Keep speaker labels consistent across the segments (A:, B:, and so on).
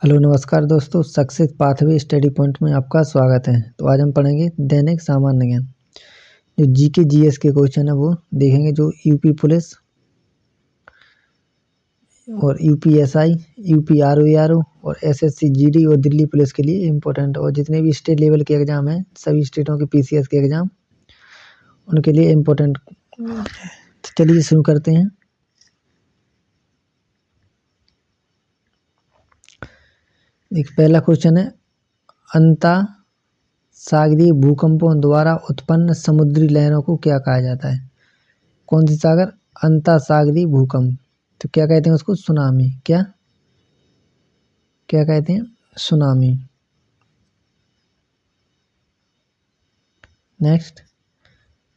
A: Hello नमस्कार दोस्तों, success pathway study point में आपका स्वागत है। तो आज हम पढ़ेंगे दैनिक सामान्य ज्ञान। जो जीके जीएस के क्वेश्चन है वो देखेंगे, जो यूपी पुलिस और यूपीएसआई, यूपीआरओ और एसएससी जीडी और दिल्ली पुलिस के लिए इम्पोर्टेंट, और जितने भी स्टेट लेवल के एग्जाम हैं, सभी स्टेटों के पीसीएस के एग्जाम उनके लिए इम्पोर्टेंट। तो चलिए शुरू करते हैं। एक पहला क्वेश्चन है, अंतःसागरीय भूकंपों द्वारा उत्पन्न समुद्री लहरों को क्या कहा जाता है? कौन सी सागर? अंतःसागरीय भूकंप। तो क्या कहते हैं उसको? सुनामी। क्या क्या कहते हैं? सुनामी। नेक्स्ट,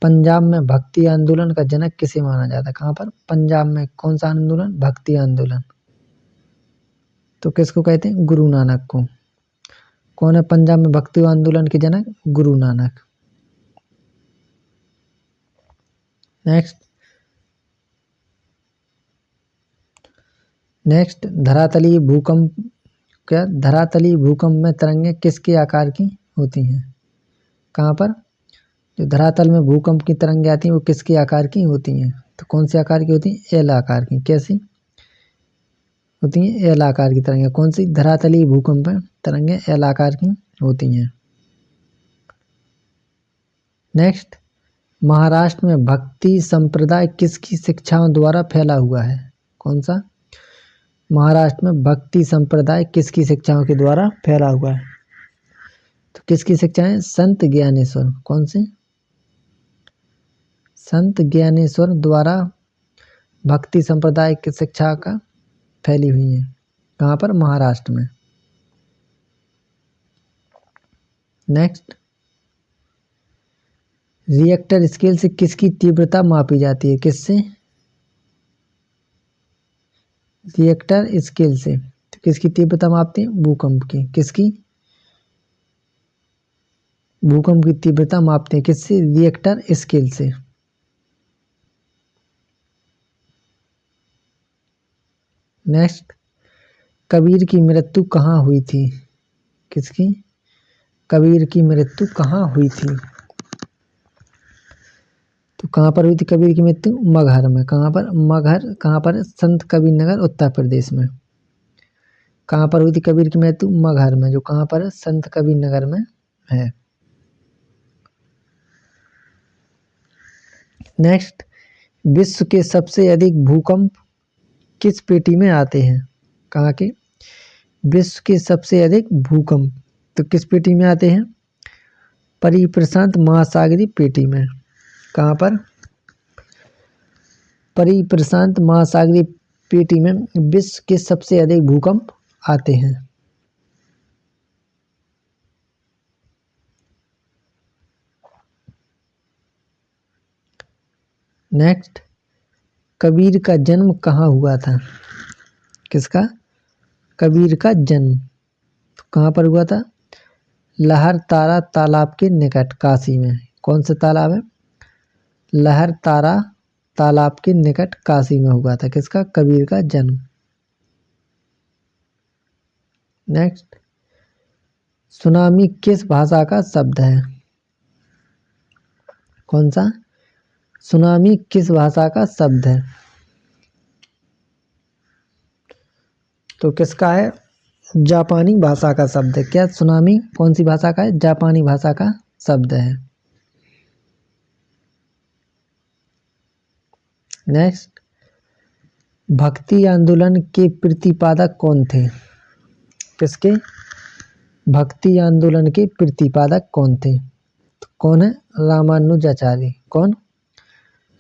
A: पंजाब में भक्ति आंदोलन का जनक किसे माना जाता है? कहाँ पर? पंजाब में कौन सा आंदोलन? भक्ति आंदोलन। तो किसको कहते हैं? गुरु नानक को। कौन है पंजाब में भक्ति आंदोलन के जनक? गुरु नानक। नेक्स्ट, धरातलीय भूकंप। क्या धरातलीय भूकंप में तरंगें किसके आकार की होती हैं? कहाँ पर? जो धरातल में भूकंप की तरंगें आती हैं वो किसके आकार की होती हैं? तो कौन से आकार की होती हैं? एल आकार की। कैसी होती हैं? एल आकार की तरंगें। कौन सी? धरातलीय भूकंप में तरंगें एल आकार की होती हैं। नेक्स्ट, महाराष्ट्र में भक्ति संप्रदाय किसकी शिक्षाओं द्वारा फैला हुआ है? कौन सा? महाराष्ट्र में भक्ति संप्रदाय किसकी शिक्षाओं के द्वारा फैला हुआ है? तो किसकी शिक्षाएं? संत ज्ञानेश्वर। कौन से? संत ज्ञानेश्वर द्वारा भक्ति संप्रदाय की शिक्षा का फैली हुई है। कहाँ पर? महाराष्ट्र में। नेक्स्ट, रिएक्टर स्केल से किसकी तीव्रता मापी जाती है? किससे? रिएक्टर स्केल से तो किसकी तीव्रता मापते हैं? भूकंप की। किसकी? भूकंप की तीव्रता मापते हैं किससे? रिएक्टर स्केल से। नेक्स्ट, कबीर की मृत्यु कहाँ हुई थी? किसकी? कबीर की मृत्यु कहाँ हुई थी? तो कहाँ पर हुई थी कबीर की मृत्यु? मगहर में। कहाँ पर? मगहर कहाँ पर? संत कबीर नगर, उत्तर प्रदेश में। कहाँ पर हुई थी कबीर की मृत्यु? मगहर में, जो कहाँ पर है? संत कबीर नगर में है। नेक्स्ट, विश्व के सबसे अधिक भूकंप किस पेटी में आते हैं? कहाँ के? विश्व के सबसे अधिक भूकंप तो किस पेटी में आते हैं? परिप्रशांत महासागरीय पेटी में। कहाँ पर? परिप्रशांत महासागरीय पेटी में विश्व के सबसे अधिक भूकंप आते हैं। नेक्स्ट, कबीर का जन्म कहाँ हुआ था? किसका? कबीर का जन्म तो कहाँ पर हुआ था? लहर तारा तालाब के निकट, काशी में। कौन सा तालाब है? लहर तारा तालाब के निकट काशी में हुआ था। किसका? कबीर का जन्म। नेक्स्ट, सुनामी किस भाषा का शब्द है? कौन सा? सुनामी किस भाषा का शब्द है? तो किसका है? जापानी भाषा का शब्द है। क्या सुनामी कौन सी भाषा का है? जापानी भाषा का शब्द है। नेक्स्ट, भक्ति आंदोलन के प्रतिपादक कौन थे? किसके? भक्ति आंदोलन के प्रतिपादक कौन थे? तो कौन है? रामानुजाचार्य। कौन?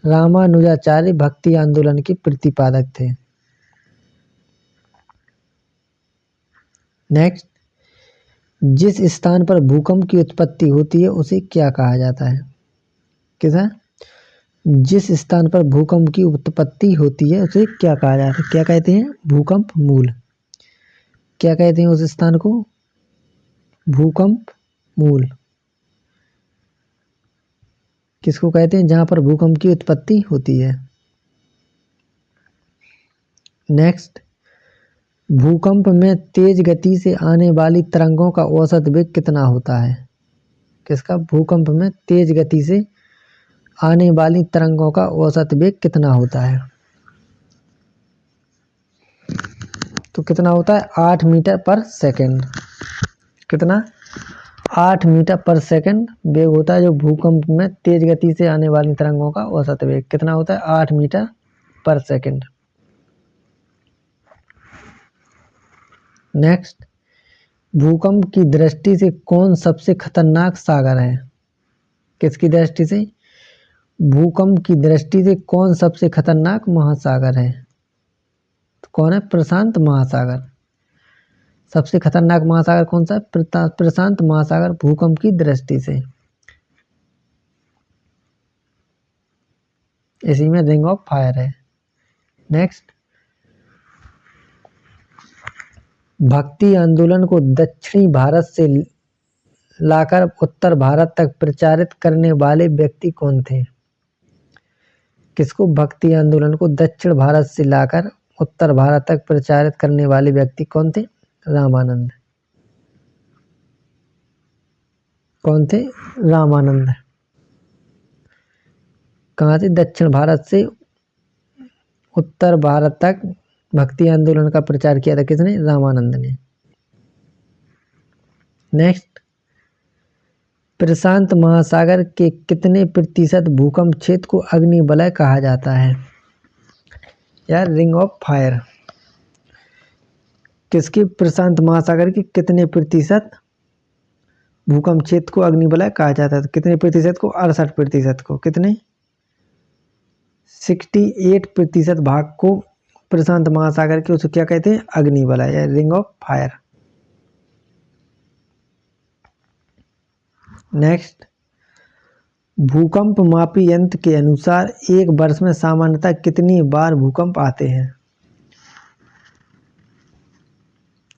A: रामानुजाचार्य भक्ति आंदोलन के प्रतिपादक थे। नेक्स्ट, जिस स्थान पर भूकंप की उत्पत्ति होती है उसे क्या कहा जाता है? किसा? जिस स्थान पर भूकंप की उत्पत्ति होती है उसे क्या कहा जाता है? क्या कहते हैं? भूकंप मूल। क्या कहते हैं उस स्थान को? भूकंप मूल। किसको कहते हैं? जहां पर भूकंप की उत्पत्ति होती है। नेक्स्ट, भूकंप में तेज गति से आने वाली तरंगों का औसत वेग कितना होता है? किसका? भूकंप में तेज गति से आने वाली तरंगों का औसत वेग कितना होता है? तो कितना होता है? 8 मीटर पर सेकंड। कितना? 8 मीटर पर सेकंड वेग होता है जो भूकंप में तेज गति से आने वाली तरंगों का औसत वेग कितना होता है? 8 मीटर पर सेकंड। नेक्स्ट, भूकंप की दृष्टि से कौन सबसे खतरनाक सागर है? किसकी दृष्टि से? भूकंप की दृष्टि से कौन सबसे खतरनाक महासागर है? तो कौन है? प्रशांत महासागर। सबसे खतरनाक महासागर कौन सा है? प्रशांत महासागर भूकंप की दृष्टि से। इसी में रिंग ऑफ फायर है। नेक्स्ट, भक्ति आंदोलन को दक्षिणी भारत से लाकर उत्तर भारत तक प्रचारित करने वाले व्यक्ति कौन थे? किसको? भक्ति आंदोलन को दक्षिण भारत से लाकर उत्तर भारत तक प्रचारित करने वाले व्यक्ति कौन थे? रामानंद। कौन थे? रामानंद। कहाँ से? दक्षिण भारत से उत्तर भारत तक भक्ति आंदोलन का प्रचार किया था किसने? रामानंद ने। नेक्स्ट, प्रशांत महासागर के कितने प्रतिशत भूकंप क्षेत्र को अग्नि वलय कहा जाता है? यार रिंग ऑफ फायर। किसके? प्रशांत महासागर के कितने प्रतिशत भूकंप क्षेत्र को अग्नि वलय कहा जाता है? कितने प्रतिशत को? 68% को। कितने? 68% भाग को प्रशांत महासागर के उसको क्या कहते हैं? अग्नि वलय या रिंग ऑफ फायर। नेक्स्ट, भूकंप मापी यंत्र के अनुसार एक वर्ष में सामान्यतः कितनी बार भूकंप आते हैं?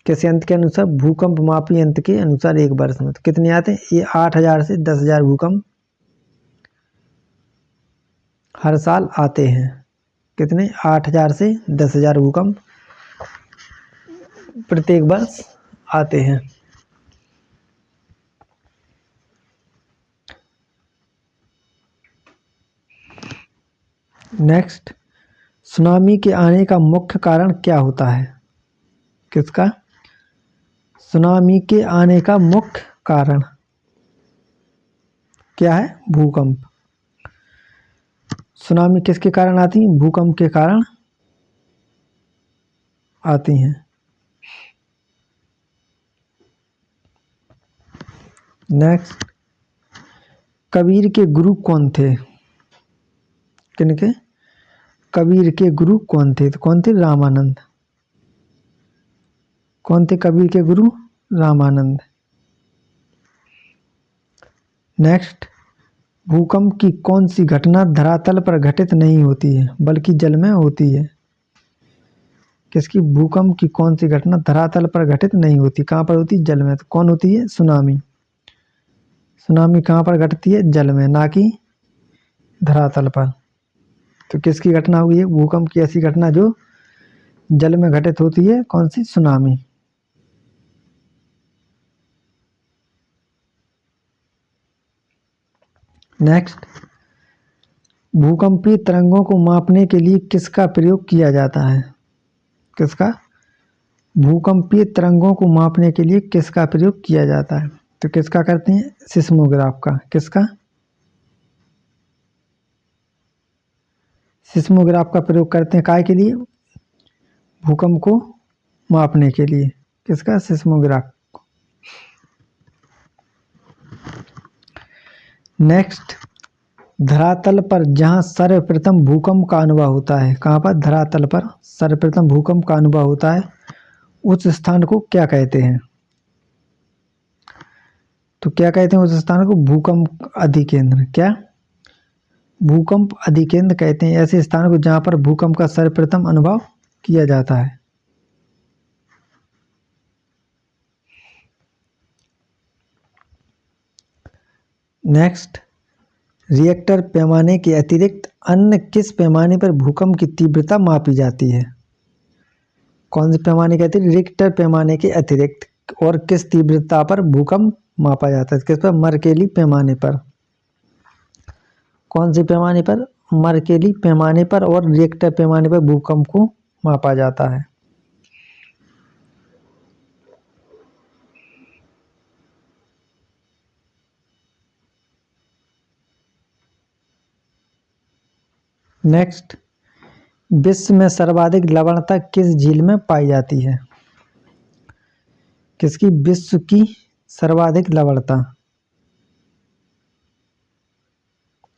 A: किस यंत्र के अनुसार? भूकंप मापी यंत्र के अनुसार एक वर्ष में तो कितने आते हैं? ये 8000 से 10,000 भूकंप हर साल आते हैं। कितने? 8000 से 10,000 भूकंप प्रत्येक वर्ष आते हैं। नेक्स्ट, सुनामी के आने का मुख्य कारण क्या होता है? किसका? सुनामी के आने का मुख्य कारण क्या है? भूकंप। सुनामी किसके कारण आती है? भूकंप के कारण आती हैं। नेक्स्ट, कबीर के गुरु कौन थे? किनके? कबीर के गुरु कौन थे? तो कौन थे? रामानंद। कौन थे कबीर के गुरु? रामानंद। नेक्स्ट, भूकंप की कौन सी घटना धरातल पर घटित नहीं होती है बल्कि जल में होती है? किसकी? भूकंप की कौन सी घटना धरातल पर घटित नहीं होती? कहाँ पर होती? जल में। तो कौन होती है? सुनामी। सुनामी कहाँ पर घटती है? जल में, ना कि धरातल पर। तो किसकी घटना हुई है? भूकंप की ऐसी घटना जो जल में घटित होती है। कौन सी? सुनामी। नेक्स्ट, भूकंपीय तरंगों को मापने के लिए किसका प्रयोग किया जाता है? किसका? भूकंपीय तरंगों को मापने के लिए किसका प्रयोग किया जाता है? तो किसका करते हैं? सिस्मोग्राफ का। किसका? सिस्मोग्राफ का प्रयोग करते हैं। काय के लिए? भूकंप को मापने के लिए। किसका? सिस्मोग्राफ। नेक्स्ट, धरातल पर जहां सर्वप्रथम भूकंप का अनुभव होता है, कहां पर? धरातल पर सर्वप्रथम भूकंप का अनुभव होता है, उस स्थान को क्या कहते हैं? तो क्या कहते हैं उस स्थान को? भूकंप अधिकेंद्र। क्या? भूकंप अधिकेंद्र कहते हैं ऐसे स्थान को जहां पर भूकंप का सर्वप्रथम अनुभव किया जाता है। नेक्स्ट, रिएक्टर पैमाने के अतिरिक्त अन्य किस पैमाने पर भूकंप की तीव्रता मापी जाती है? कौन से पैमाने के अतिरिक्त? रिक्टर पैमाने के अतिरिक्त। और किस तीव्रता पर भूकंप मापा जाता है? किस पर? मर्केली पैमाने पर। कौन से पैमाने पर? मर्केली पैमाने पर और रिक्टर पैमाने पर भूकंप को मापा जाता है। नेक्स्ट, विश्व में सर्वाधिक लवणता किस झील में पाई जाती है? किसकी? विश्व की सर्वाधिक लवणता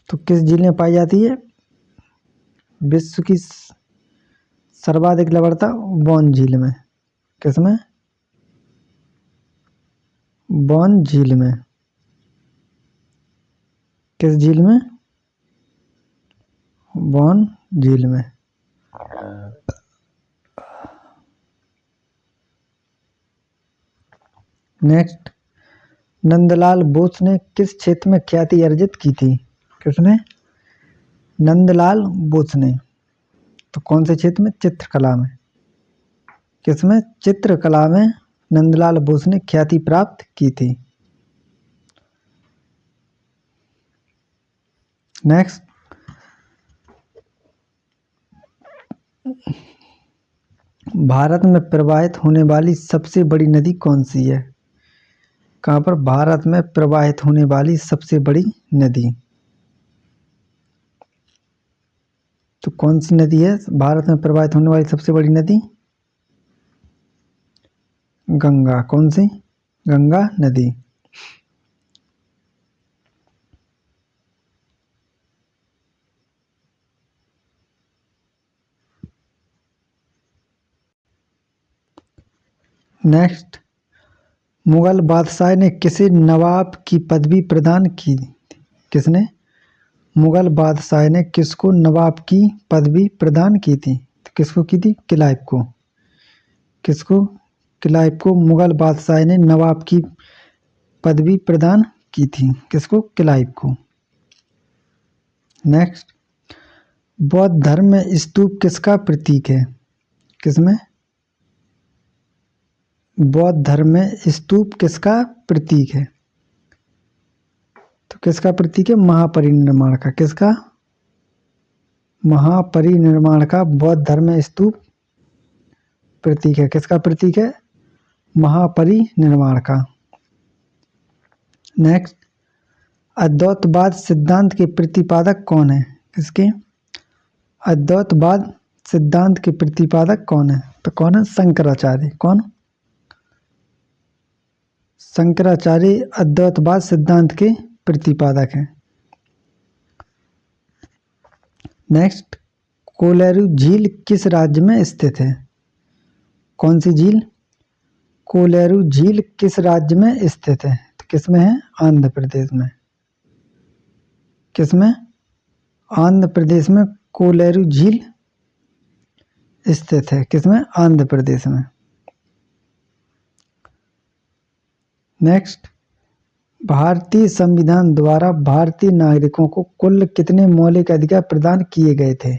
A: तो किस झील में पाई जाती है? विश्व की सर्वाधिक लवणता बॉन झील में। किसमें? बॉन झील में। किस झील में? बॉन झील में। नेक्स्ट, नंदलाल बोस ने किस क्षेत्र में ख्याति अर्जित की थी? किसने? नंदलाल बोस ने। तो कौन से क्षेत्र में? चित्रकला में। किसमें? चित्रकला में नंदलाल बोस ने ख्याति प्राप्त की थी। नेक्स्ट, भारत में प्रवाहित होने वाली सबसे बड़ी नदी कौन सी है? कहाँ पर? भारत में प्रवाहित होने वाली सबसे बड़ी नदी तो कौन सी नदी है भारत में प्रवाहित होने वाली सबसे बड़ी नदी? गंगा। कौन सी? गंगा नदी। नेक्स्ट, मुगल बादशाह ने किसे नवाब की पदवी प्रदान की? किसने? मुगल बादशाह ने किसको नवाब की पदवी प्रदान की थी? तो किसको की थी? क्लाइव को। किसको? क्लाइव को मुगल बादशाह ने नवाब की पदवी प्रदान की थी। किसको? क्लाइव को। नेक्स्ट, बौद्ध धर्म में स्तूप किसका प्रतीक है? किसमें? बौद्ध धर्म में स्तूप किसका प्रतीक है? तो किसका प्रतीक है? महापरिनिर्वाण का। किसका? महापरिनिर्वाण का बौद्ध धर्म में स्तूप प्रतीक है। किसका प्रतीक है? महापरिनिर्वाण का। नेक्स्ट, अद्वैतवाद सिद्धांत के प्रतिपादक कौन है? किसके? अद्वैतवाद सिद्धांत के प्रतिपादक कौन है? तो कौन है? शंकराचार्य। कौन? शंकराचार्य अद्वैतवाद सिद्धांत के प्रतिपादक हैं। नेक्स्ट, कोलेरू झील किस राज्य में स्थित है? कौन सी झील? कोलेरू झील किस राज्य में स्थित है? तो किसमें है? आंध्र प्रदेश में। किसमें? आंध्र प्रदेश में कोलेरू झील स्थित है। किसमें? आंध्र प्रदेश में। नेक्स्ट, भारतीय संविधान द्वारा भारतीय नागरिकों को कुल कितने मौलिक अधिकार प्रदान किए गए थे?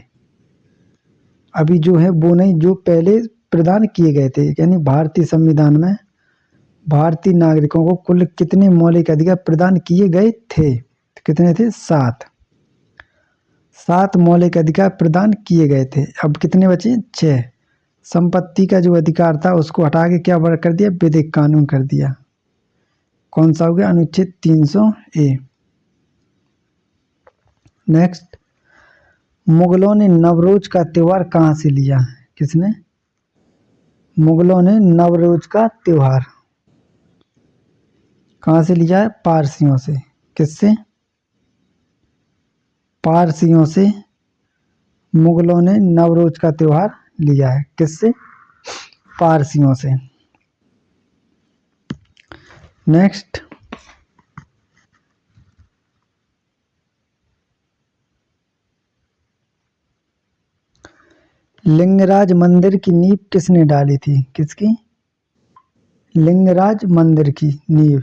A: अभी जो है वो नहीं, जो पहले प्रदान किए गए थे। यानी भारतीय संविधान में भारतीय नागरिकों को कुल कितने मौलिक अधिकार प्रदान किए गए थे? तो कितने थे? 7। 7 मौलिक अधिकार प्रदान किए गए थे। अब कितने बचे? 6। संपत्ति का जो अधिकार था उसको हटा के क्या वर्ग कर दिया? विधिक कानून कर दिया। कौन सा हो गया? अनुच्छेद 300A। नेक्स्ट, मुगलों ने नवरोज का त्योहार कहाँ से लिया? किसने? मुगलों ने नवरोज का त्योहार कहाँ से लिया है? पारसियों से। किससे? पारसियों से मुगलों ने नवरोज का त्योहार लिया है। किससे? पारसियों से। नेक्स्ट, लिंगराज मंदिर की नींव किसने डाली थी? किसकी? लिंगराज मंदिर की नींव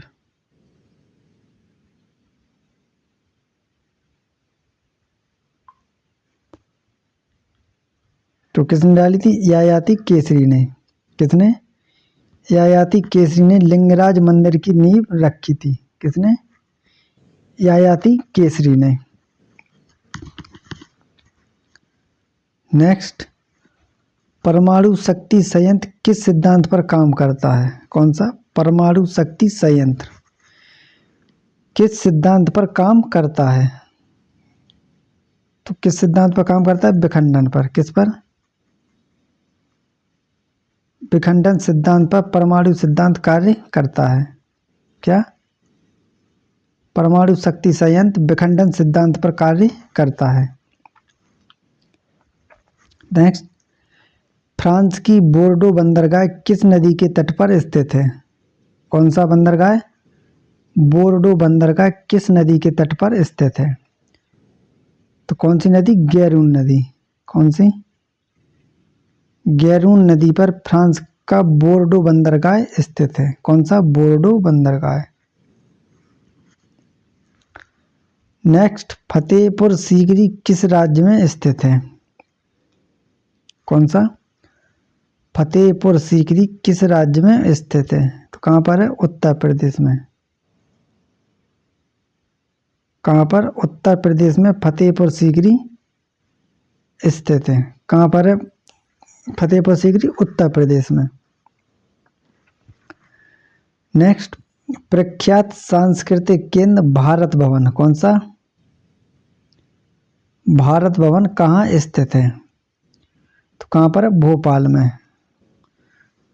A: तो किसने डाली थी? ययाति केसरी ने। किसने? ययाति केसरी ने लिंगराज मंदिर की नींव रखी थी। किसने? ययाति केसरी ने। नेक्स्ट, परमाणु शक्ति संयंत्र किस सिद्धांत पर काम करता है? कौन सा? परमाणु शक्ति संयंत्र किस सिद्धांत पर काम करता है? तो किस सिद्धांत पर काम करता है? विखंडन पर। किस पर? विखंडन सिद्धांत पर परमाणु सिद्धांत कार्य करता है। क्या? परमाणु शक्ति संयंत्र विखंडन सिद्धांत पर कार्य करता है। नेक्स्ट, फ्रांस की बोर्डो बंदरगाह किस नदी के तट पर स्थित है? कौन सा बंदरगाह? बोर्डो बंदरगाह किस नदी के तट पर स्थित है? तो कौन सी नदी? गैरून नदी। कौन सी? गैरून नदी पर फ्रांस का बोर्डो बंदरगाह स्थित है। कौन सा? बोर्डो बंदरगाह। नेक्स्ट, फतेहपुर सीकरी किस राज्य में स्थित है? कौन सा? फतेहपुर सीकरी किस राज्य में स्थित है? तो कहाँ पर है? उत्तर प्रदेश में। कहाँ पर? उत्तर प्रदेश में फतेहपुर सीकरी स्थित है। कहाँ पर है फतेहपुर सीकरी? उत्तर प्रदेश में। नेक्स्ट, प्रख्यात सांस्कृतिक केंद्र भारत भवन। कौन सा? भारत भवन कहाँ स्थित है? तो कहाँ पर है? भोपाल में।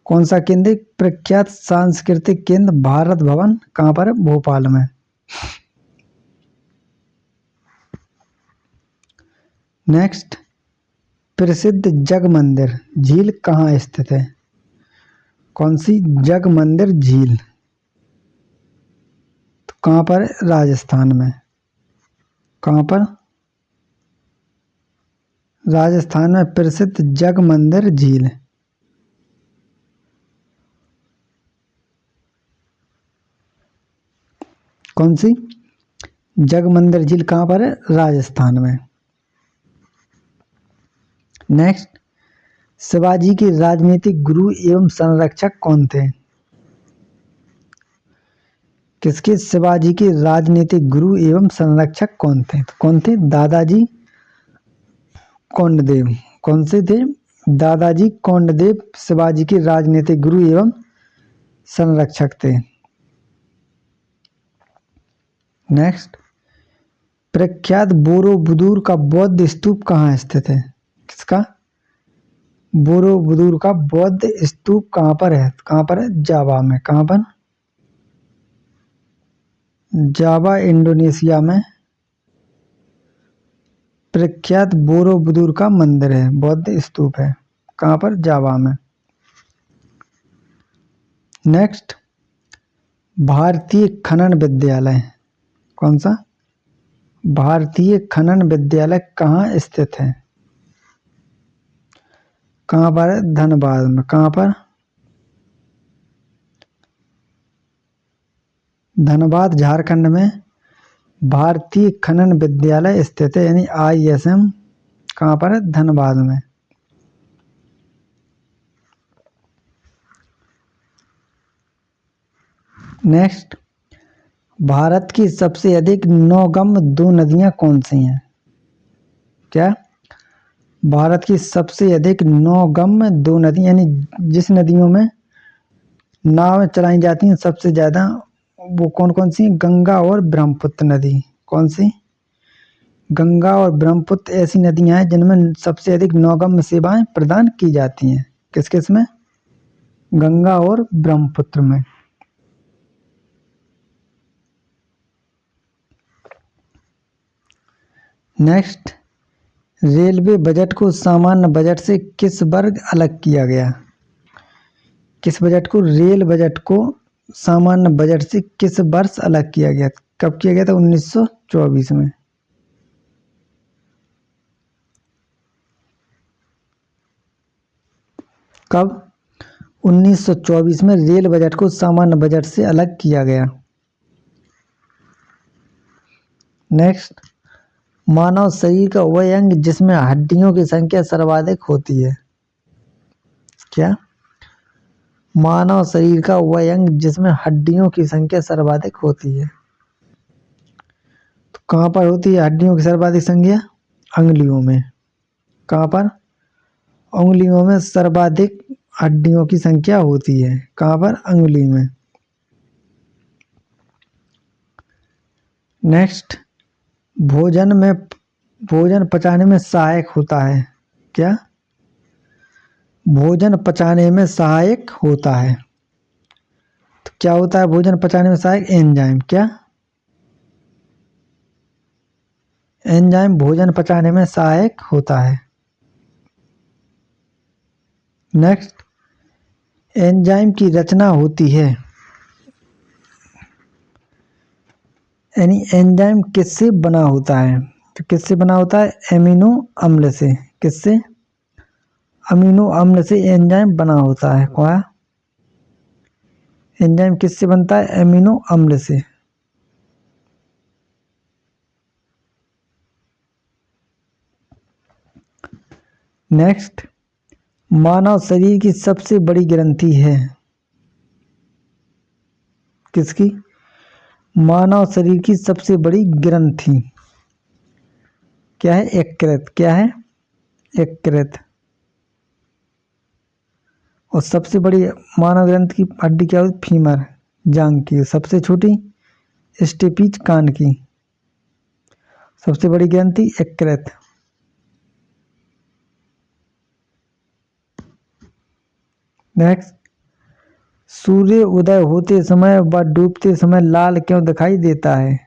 A: कौन सा केंद्र? प्रख्यात सांस्कृतिक केंद्र भारत भवन कहाँ पर है? भोपाल में। नेक्स्ट, प्रसिद्ध जग मंदिर झील कहाँ स्थित है? कौन सी? जग मंदिर झील। तो कहाँ पर है? राजस्थान में। कहाँ पर? राजस्थान में प्रसिद्ध जग मंदिर झील। कौन सी? जग मंदिर झील कहाँ पर है? राजस्थान में। नेक्स्ट, शिवाजी के राजनीतिक गुरु एवं संरक्षक कौन थे? किसके? शिवाजी के राजनीतिक गुरु एवं संरक्षक कौन थे? तो कौन थे? दादाजी कोंडदेव। कौन से थे? दादाजी कोंडदेव शिवाजी के राजनीतिक गुरु एवं संरक्षक थे। नेक्स्ट, प्रख्यात बोरोबुदुर का बौद्ध स्तूप कहाँ स्थित है? किसका? बोरोबुदुर का बौद्ध स्तूप कहाँ पर है? कहाँ पर है? जावा में। कहाँ पर? जावा इंडोनेशिया में प्रख्यात बोरोबुदुर का मंदिर है, बौद्ध स्तूप है। कहाँ पर? जावा में। नेक्स्ट, भारतीय खनन विद्यालय। कौन सा? भारतीय खनन विद्यालय कहाँ स्थित है? कहाँ पर है? धनबाद में। कहाँ पर? धनबाद झारखंड में भारतीय खनन विद्यालय स्थित है, यानी ISM। कहाँ पर है? धनबाद में। नेक्स्ट, भारत की सबसे अधिक नौगम्य 2 नदियां कौन सी हैं? क्या? भारत की सबसे अधिक नौगम्य 2 नदी, यानी जिस नदियों में नाव चलाई जाती हैं सबसे ज्यादा, वो कौन कौन सी? गंगा और ब्रह्मपुत्र नदी। कौन सी? गंगा और ब्रह्मपुत्र ऐसी नदियां हैं जिनमें सबसे अधिक नौगम्य सेवाएं प्रदान की जाती हैं। किस किस में? गंगा और ब्रह्मपुत्र में। नेक्स्ट, रेलवे बजट को सामान्य बजट से किस वर्ग अलग किया गया? किस बजट को? रेल बजट को सामान्य बजट से किस वर्ष अलग किया गया? कब किया गया था? 1924 में। कब? 1924 में रेल बजट को सामान्य बजट से अलग किया गया। नेक्स्ट, मानव शरीर का वह अंग जिसमें हड्डियों की संख्या सर्वाधिक होती है? क्या? मानव शरीर का वह अंग जिसमें हड्डियों की संख्या सर्वाधिक होती है। तो कहाँ पर होती है हड्डियों की सर्वाधिक संख्या? अंगुलियों में। कहाँ पर? उंगलियों में सर्वाधिक हड्डियों की संख्या होती है। कहाँ पर? अंगुली में। नेक्स्ट, भोजन पचाने में सहायक होता है। क्या? भोजन पचाने में सहायक होता है। तो क्या होता है भोजन पचाने में सहायक? एंजाइम। क्या? एंजाइम भोजन पचाने में सहायक होता है। नेक्स्ट, एंजाइम की रचना होती है, यानी एंजाइम किससे बना होता है? तो किससे बना होता है? एमिनो अम्ल से। किससे? अमीनो अम्ल से एंजाइम बना होता है। क्या? एंजाइम किससे बनता है? एमिनो अम्ल से। नेक्स्ट, मानव शरीर की सबसे बड़ी ग्रंथि है। किसकी? मानव शरीर की सबसे बड़ी ग्रंथि क्या है? यकृत। क्या है? यकृत। और सबसे बड़ी मानव ग्रंथि की हड्डी क्या होती? फीमर, जांघ की। सबसे छोटी स्टेपीज, कान की। सबसे बड़ी ग्रंथि यकृत। नेक्स्ट, सूर्य उदय होते समय व डूबते समय लाल क्यों दिखाई देता है?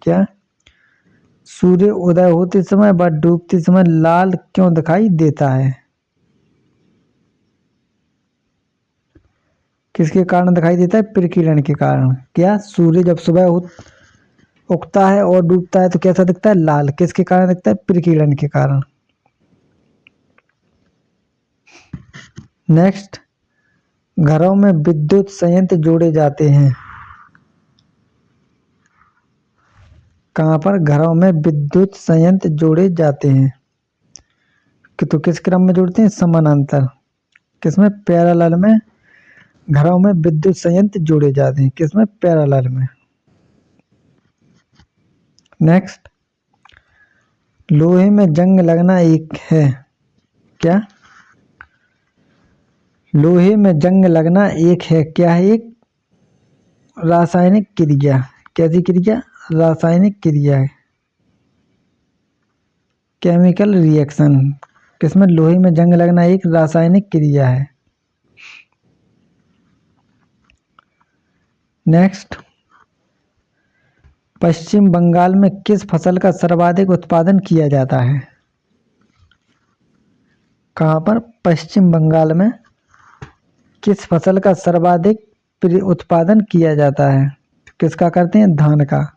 A: क्या? सूर्य उदय होते समय व डूबते समय लाल क्यों दिखाई देता है? किसके कारण दिखाई देता है? प्रकीर्णन के कारण। क्या? सूर्य जब सुबह उगता है और डूबता है तो कैसा दिखता है? लाल। किसके कारण दिखता है? प्रकीर्णन के कारण। नेक्स्ट, घरों में विद्युत संयंत्र जोड़े जाते हैं। कहाँ पर? घरों में विद्युत संयंत्र जोड़े जाते हैं। तो किस क्रम में जोड़ते हैं? समानांतर। किसमें? पैरेलल में घरों में विद्युत संयंत्र जोड़े जाते हैं। किसमें? पैरेलल में। नेक्स्ट, लोहे में जंग लगना एक है। क्या? लोहे में जंग लगना एक है। क्या है? एक रासायनिक क्रिया। कैसी क्रिया? रासायनिक क्रिया है, केमिकल रिएक्शन। किसमें? लोहे में जंग लगना एक रासायनिक क्रिया है। नेक्स्ट, पश्चिम बंगाल में किस फसल का सर्वाधिक उत्पादन किया जाता है? कहाँ पर? पश्चिम बंगाल में किस फसल का सर्वाधिक उत्पादन किया जाता है? किसका करते हैं? धान का।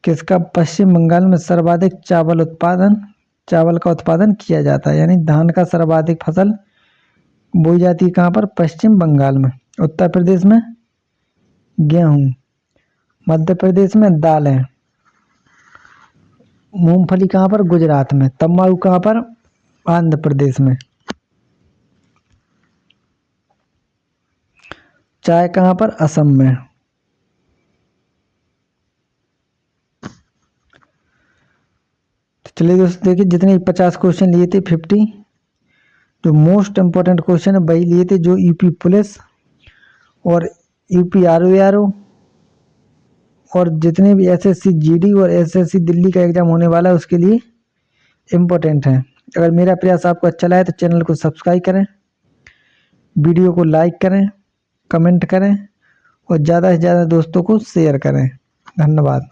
A: किसका? पश्चिम बंगाल में सर्वाधिक चावल का उत्पादन किया जाता है, यानी धान का सर्वाधिक फसल बोई जाती है। कहाँ पर? पश्चिम बंगाल में। उत्तर प्रदेश में गेहूं, मध्य प्रदेश में दालें, मूंगफली कहाँ पर? गुजरात में। तंबाकू कहाँ पर? आंध्र प्रदेश में। चाय कहाँ पर? असम में। चलिए दोस्तों, देखिए जितने 50 क्वेश्चन लिए थे, 50 जो मोस्ट इम्पोर्टेंट क्वेश्चन है वही लिए थे, जो यूपी पुलिस और यूपी आरओ और जितने भी एसएससी जीडी और एसएससी दिल्ली का एग्जाम होने वाला है उसके लिए इम्पोर्टेंट है। अगर मेरा प्रयास आपको अच्छा लगा तो चैनल को सब्सक्राइब करें, वीडियो को लाइक करें, कमेंट करें और ज़्यादा से ज़्यादा दोस्तों को शेयर करें। धन्यवाद।